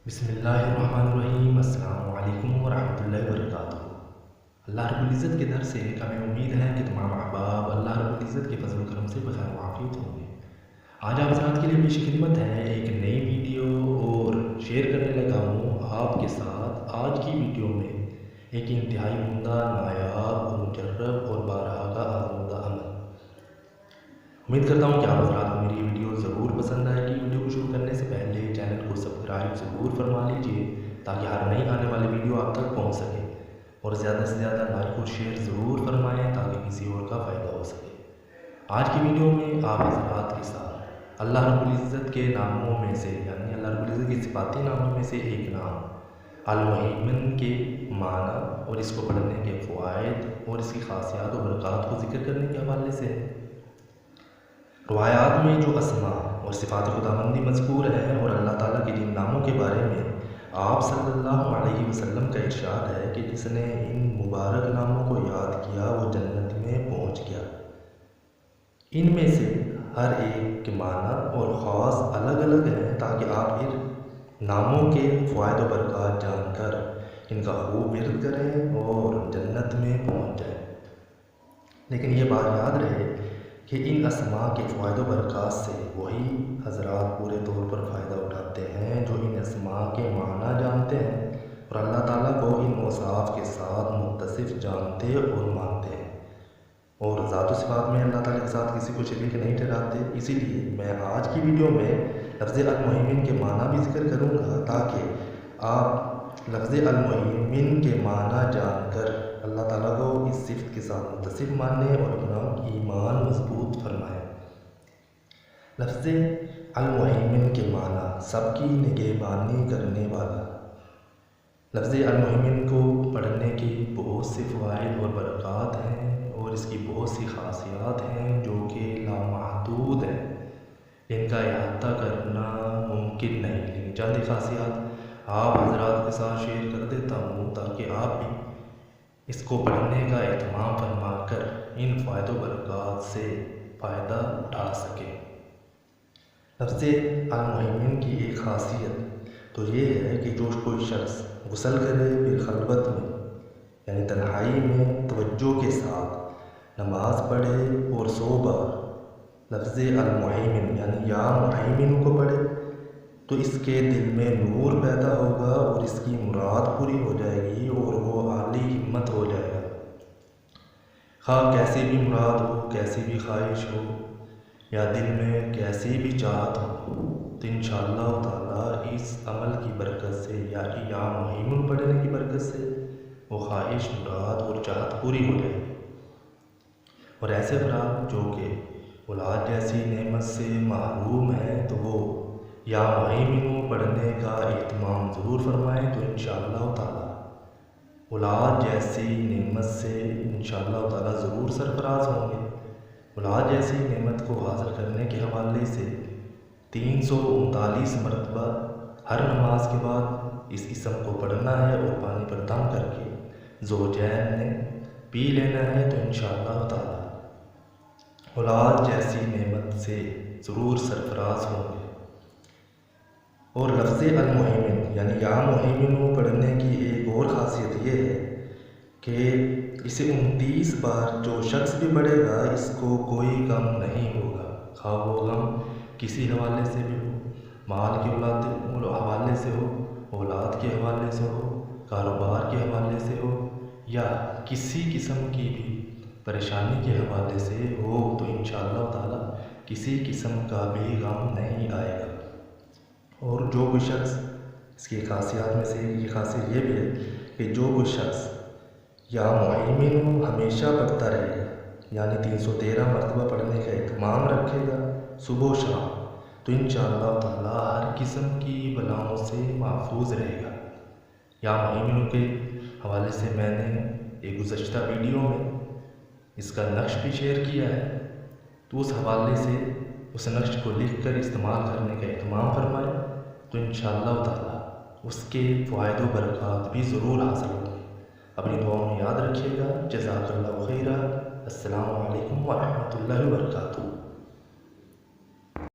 بسم اللہ الرحمن الرحیم۔ السلام علیکم ورحمۃ اللہ وبرکاتہ۔ اللہ رب العزت کے در سے ہمیں امید ہے کہ تمام احباب اللہ رب العزت کے فضل و کرم سے بخیر و عافیت ہوں گے۔ آج آپ حضرات کے لیے پیش خدمت ہے ایک نئی ویڈیو اور شیئر کرنے لگا ہوں آپ کے ساتھ آج کی ویڈیو میں ایک انتہائی عمدہ، نایاب اور مجرب اور بارہا کا آزمودہ عمل۔ امید کرتا ہوں کہ آپ حضرات کو میری ویڈیو ضرور پسند آئے گی۔ ویڈیو کو شروع کرنے سے پہلے چینل کو سبسکرائب ضرور فرما لیجئے تاکہ ہر نئی آنے والی ویڈیو آپ تک پہنچ سکے، اور زیادہ سے زیادہ لائک اور شیئر ضرور فرمائیں تاکہ کسی اور کا فائدہ ہو سکے۔ آج کی ویڈیو میں آپ حضرات کے ساتھ اللہ رب العزت کے ناموں میں سے، یعنی اللہ رب العزت کے صفاتی ناموں میں سے ایک نام المہیمن کے معنی اور اس کو پڑھنے کے فوائد اور اس کی خاصیات و برکات کو ذکر کرنے کے حوالے سے ہے۔ روایات میں جو اسماء اور صفات خداوندی مذکور ہیں اور اللہ تعالیٰ کے جن ناموں کے بارے میں آپ صلی اللہ علیہ وسلم کا ارشاد ہے کہ جس نے ان مبارک ناموں کو یاد کیا وہ جنت میں پہنچ گیا۔ ان میں سے ہر ایک کے معنی اور خاص الگ الگ ہیں تاکہ آپ ان ناموں کے فوائد و برکات جان کر ان کا خوب ورد کریں اور جنت میں پہنچ جائیں۔ لیکن یہ بات یاد رہے کہ ان اسماء کے فوائد و برکات سے وہی حضرات پورے طور پر فائدہ اٹھاتے ہیں جو ان اسماء کے معنی جانتے ہیں اور اللہ تعالیٰ کو ان اوصاف کے ساتھ متصف جانتے اور مانتے ہیں، اور ذات و صفات میں اللہ تعالیٰ کے ساتھ کسی کو شریک نہیں ٹھہراتے۔ اسی لیے میں آج کی ویڈیو میں لفظ المہیمن کے معنی بھی ذکر کروں گا تاکہ آپ لفظ المہیمن کے معنی جان کر اللہ تعالیٰ کو اس صفت کے ساتھ متصف مانیں اور اپنا ایمان مضبوط فرمائیں۔ لفظ المہیمن کے معنی سب کی نگہبانی کرنے والا۔ لفظ المہیمن کو پڑھنے کے بہت سے فوائد اور برکات ہیں اور اس کی بہت سی خاصیات ہیں جو کہ لامحدود ہیں، ان کا احاطہ کرنا ممکن نہیں، لیکن چند خاصیات آپ حضرات کے ساتھ شیئر کر دیتا ہوں تاکہ آپ بھی اس کو پڑھنے کا اہتمام فرما کر ان فائد و برکات سے فائدہ اٹھا سکیں۔ لفظ المہیمن کی ایک خاصیت تو یہ ہے کہ جو کوئی شخص غسل کرے پھر خلوت میں یعنی تنہائی میں توجہ کے ساتھ نماز پڑھے اور 100 بار لفظ المہیمن یعنی یا مہیمن کو پڑھے تو اس کے دل میں نور پیدا ہوگا اور اس کی مراد پوری ہو جائے گی اور وہ عالی ہمت ہو جائے گا۔ خواہ کیسی بھی مراد ہو، کیسی بھی خواہش ہو یا دل میں کیسی بھی چاہت ہو تو انشاءاللہ تعالیٰ اس عمل کی برکت سے یعنی یا مہیمن پڑھنے کی برکت سے وہ خواہش، مراد اور چاہت پوری ہو جائے گی۔ اور ایسے افراد جو کہ اولاد جیسی نعمت سے محروم ہیں تو وہ یا مہیمن پڑھنے کا اہتمام ضرور فرمائیں تو انشاءاللہ تعالیٰ اولاد جیسی نعمت سے انشاءاللہ تعالیٰ ضرور سرفراز ہوں گے۔ اولاد جیسی نعمت کو حاصل کرنے کے حوالے سے 339 مرتبہ ہر نماز کے بعد اس اسم کو پڑھنا ہے اور پانی پر دم کر کے زوجین نے پی لینا ہے تو انشاءاللہ تعالیٰ اولاد جیسی نعمت سے ضرور سرفراز ہوں گے۔ اور لفظ المہیمن یعنی یا مہیمن پڑھنے کی ایک اور خاصیت یہ ہے کہ اسے 29 بار جو شخص بھی پڑھے گا اس کو کوئی غم نہیں ہوگا، خواہ وہ غم کسی حوالے سے بھی ہو، مال کے حوالے سے ہو، اولاد کے حوالے سے ہو، کاروبار کے حوالے سے ہو یا کسی قسم کی بھی پریشانی کے حوالے سے ہو تو انشاءاللہ تعالیٰ کسی قسم کا بھی غم نہیں آئے گا۔ اور جو کوئی شخص اس کی خاصیات میں سے یہ خاصیت یہ بھی ہے کہ جو کوئی شخص یا مہیمن ہمیشہ پڑھتا رہے گا یعنی 313 مرتبہ پڑھنے کا اہتمام رکھے گا صبح و شام تو انشاءاللہ تعالیٰ ہر قسم کی بلاؤں سے محفوظ رہے گا۔ یا مہیمن کے حوالے سے میں نے ایک گزشتہ ویڈیو میں اس کا نقش بھی شیئر کیا ہے، تو اس حوالے سے اس نقش کو لکھ کر استعمال کرنے کا اہتمام فرمائیں تو انشاءاللہ تعالیٰ اس کے فوائد و برکات بھی ضرور حاصل ہوں گے۔ اپنی دعاؤں میں یاد رکھیے گا۔ جزاک اللہ خیرا۔ السلام علیکم ورحمۃ اللہ وبرکاتہ۔